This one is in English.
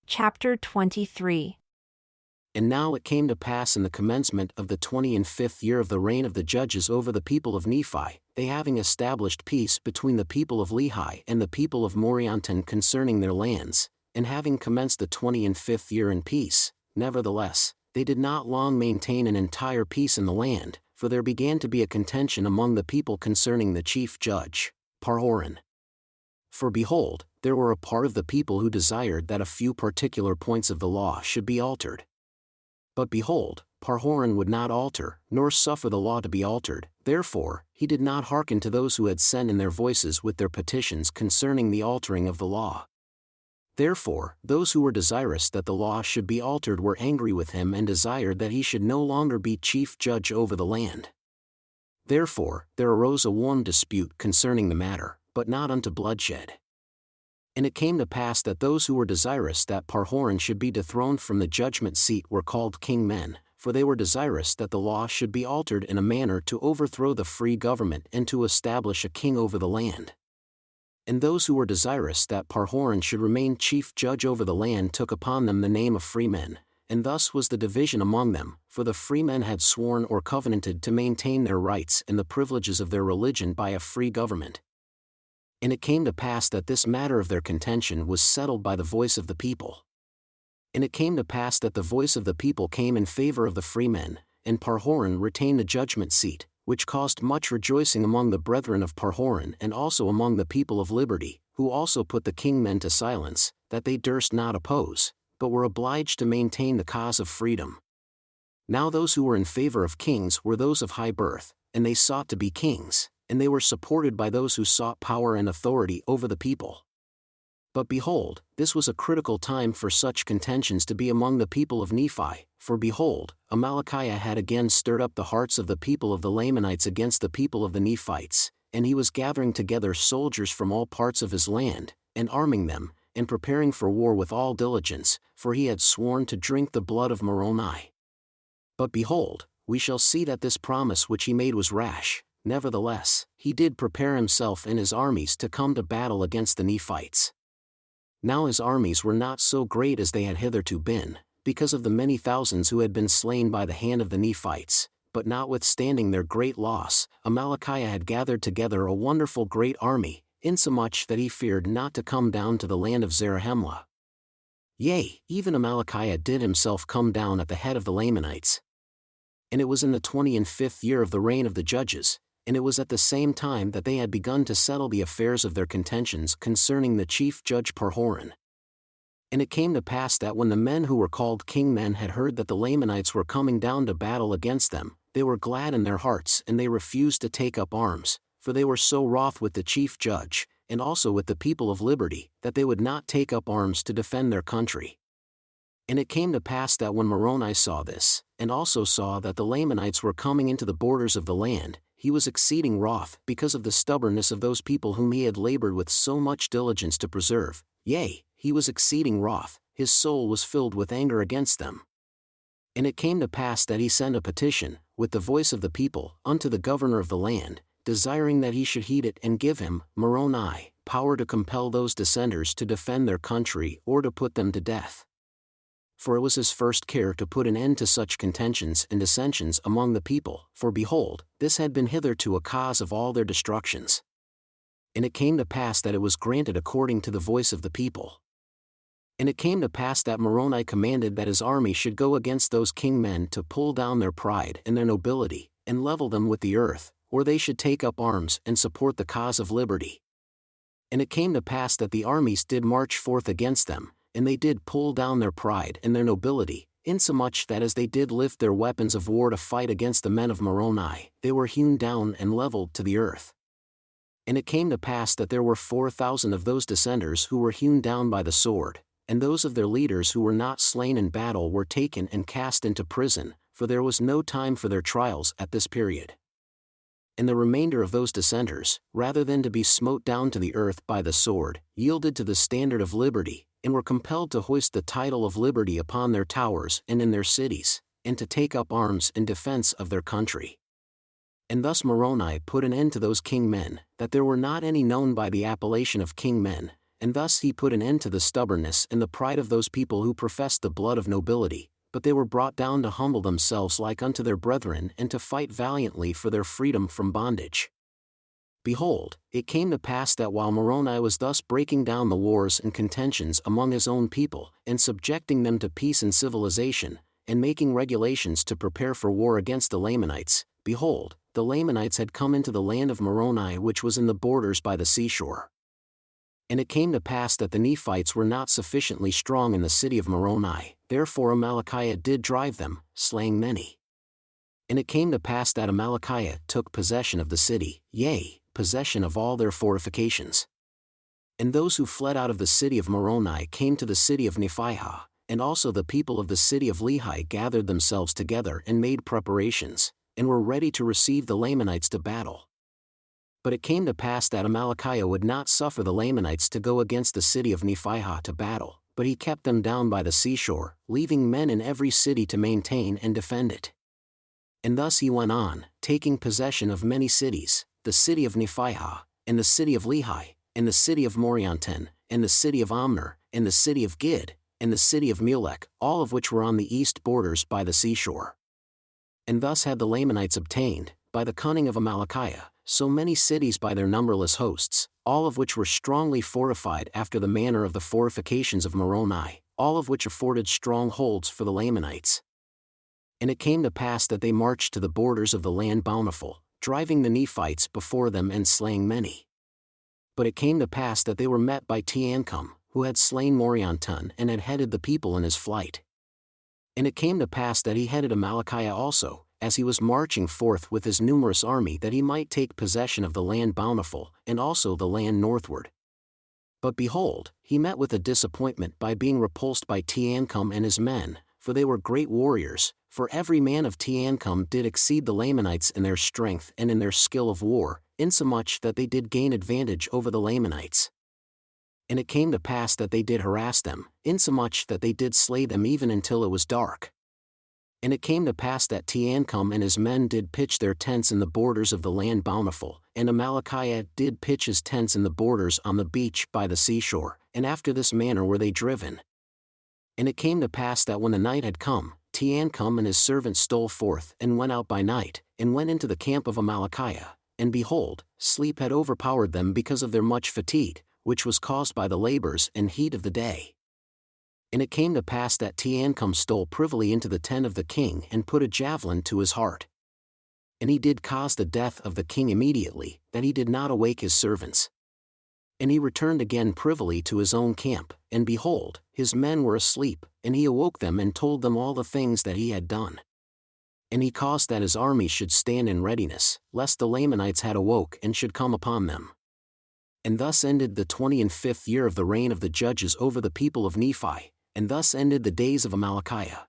Chapter 23. And now it came to pass in the commencement of the 25th year of the reign of the judges over the people of Nephi, they having established peace between the people of Lehi and the people of Morianton concerning their lands, and having commenced the 25th year in peace, nevertheless, they did not long maintain an entire peace in the land, for there began to be a contention among the people concerning the chief judge, Parhoran. For behold, there were a part of the people who desired that a few particular points of the law should be altered. But behold, Parhoran would not alter, nor suffer the law to be altered, therefore, he did not hearken to those who had sent in their voices with their petitions concerning the altering of the law. Therefore, those who were desirous that the law should be altered were angry with him and desired that he should no longer be chief judge over the land. Therefore, there arose a warm dispute concerning the matter, but not unto bloodshed. And it came to pass that those who were desirous that Parhoran should be dethroned from the judgment seat were called king men, for they were desirous that the law should be altered in a manner to overthrow the free government and to establish a king over the land. And those who were desirous that Parhoran should remain chief judge over the land took upon them the name of freemen, and thus was the division among them, for the freemen had sworn or covenanted to maintain their rights and the privileges of their religion by a free government. And it came to pass that this matter of their contention was settled by the voice of the people. And it came to pass that the voice of the people came in favor of the freemen, and Parhoran retained the judgment seat, which caused much rejoicing among the brethren of Parhoran and also among the people of liberty, who also put the kingmen to silence, that they durst not oppose, but were obliged to maintain the cause of freedom. Now those who were in favor of kings were those of high birth, and they sought to be kings, and they were supported by those who sought power and authority over the people. But behold, this was a critical time for such contentions to be among the people of Nephi, for behold, Amalickiah had again stirred up the hearts of the people of the Lamanites against the people of the Nephites, and he was gathering together soldiers from all parts of his land, and arming them, and preparing for war with all diligence, for he had sworn to drink the blood of Moroni. But behold, we shall see that this promise which he made was rash. Nevertheless, he did prepare himself and his armies to come to battle against the Nephites. Now his armies were not so great as they had hitherto been, because of the many thousands who had been slain by the hand of the Nephites, but notwithstanding their great loss, Amalickiah had gathered together a wonderful great army, insomuch that he feared not to come down to the land of Zarahemla. Yea, even Amalickiah did himself come down at the head of the Lamanites. And it was in the 25th year of the reign of the judges, and it was at the same time that they had begun to settle the affairs of their contentions concerning the chief judge Parhoran. And it came to pass that when the men who were called king men had heard that the Lamanites were coming down to battle against them, they were glad in their hearts and they refused to take up arms, for they were so wroth with the chief judge, and also with the people of liberty, that they would not take up arms to defend their country. And it came to pass that when Moroni saw this, and also saw that the Lamanites were coming into the borders of the land, he was exceeding wroth because of the stubbornness of those people whom he had labored with so much diligence to preserve. Yea, he was exceeding wroth, his soul was filled with anger against them. And it came to pass that he sent a petition, with the voice of the people, unto the governor of the land, desiring that he should heed it and give him, Moroni, power to compel those dissenters to defend their country or to put them to death. For it was his first care to put an end to such contentions and dissensions among the people, for behold, this had been hitherto a cause of all their destructions. And it came to pass that it was granted according to the voice of the people. And it came to pass that Moroni commanded that his army should go against those king men to pull down their pride and their nobility, and level them with the earth, or they should take up arms and support the cause of liberty. And it came to pass that the armies did march forth against them, and they did pull down their pride and their nobility, insomuch that as they did lift their weapons of war to fight against the men of Moroni, they were hewn down and leveled to the earth. And it came to pass that there were 4,000 of those dissenters who were hewn down by the sword, and those of their leaders who were not slain in battle were taken and cast into prison, for there was no time for their trials at this period. And the remainder of those dissenters, rather than to be smote down to the earth by the sword, yielded to the standard of liberty, and were compelled to hoist the title of liberty upon their towers and in their cities, and to take up arms in defense of their country. And thus Moroni put an end to those king men, that there were not any known by the appellation of king men, and thus he put an end to the stubbornness and the pride of those people who professed the blood of nobility, but they were brought down to humble themselves like unto their brethren and to fight valiantly for their freedom from bondage. Behold, it came to pass that while Moroni was thus breaking down the wars and contentions among his own people, and subjecting them to peace and civilization, and making regulations to prepare for war against the Lamanites, behold, the Lamanites had come into the land of Moroni which was in the borders by the seashore. And it came to pass that the Nephites were not sufficiently strong in the city of Moroni, therefore Amalickiah did drive them, slaying many. And it came to pass that Amalickiah took possession of the city, yea, possession of all their fortifications. And those who fled out of the city of Moroni came to the city of Nephihah, and also the people of the city of Lehi gathered themselves together and made preparations, and were ready to receive the Lamanites to battle. But it came to pass that Amalickiah would not suffer the Lamanites to go against the city of Nephihah to battle, but he kept them down by the seashore, leaving men in every city to maintain and defend it. And thus he went on, taking possession of many cities, the city of Nephihah, and the city of Lehi, and the city of Morianton, and the city of Amner, and the city of Gid, and the city of Mulek, all of which were on the east borders by the seashore. And thus had the Lamanites obtained, by the cunning of Amalickiah, so many cities by their numberless hosts, all of which were strongly fortified after the manner of the fortifications of Moroni, all of which afforded strong holds for the Lamanites. And it came to pass that they marched to the borders of the land bountiful, driving the Nephites before them and slaying many. But it came to pass that they were met by Teancum, who had slain Morianton and had headed the people in his flight. And it came to pass that he headed Amalickiah also, as he was marching forth with his numerous army that he might take possession of the land bountiful, and also the land northward. But behold, he met with a disappointment by being repulsed by Teancum and his men, for they were great warriors, for every man of Teancum did exceed the Lamanites in their strength and in their skill of war, insomuch that they did gain advantage over the Lamanites. And it came to pass that they did harass them, insomuch that they did slay them even until it was dark. And it came to pass that Teancum and his men did pitch their tents in the borders of the land bountiful, and Amalickiah did pitch his tents in the borders on the beach by the seashore, and after this manner were they driven. And it came to pass that when the night had come, Teancum and his servants stole forth and went out by night, and went into the camp of Amalickiah, and behold, sleep had overpowered them because of their much fatigue, which was caused by the labors and heat of the day. And it came to pass that Teancum stole privily into the tent of the king and put a javelin to his heart. And he did cause the death of the king immediately, that he did not awake his servants. And he returned again privily to his own camp, and behold, his men were asleep, and he awoke them and told them all the things that he had done. And he caused that his army should stand in readiness, lest the Lamanites had awoke and should come upon them. And thus ended the 25th year of the reign of the judges over the people of Nephi, and thus ended the days of Amalickiah.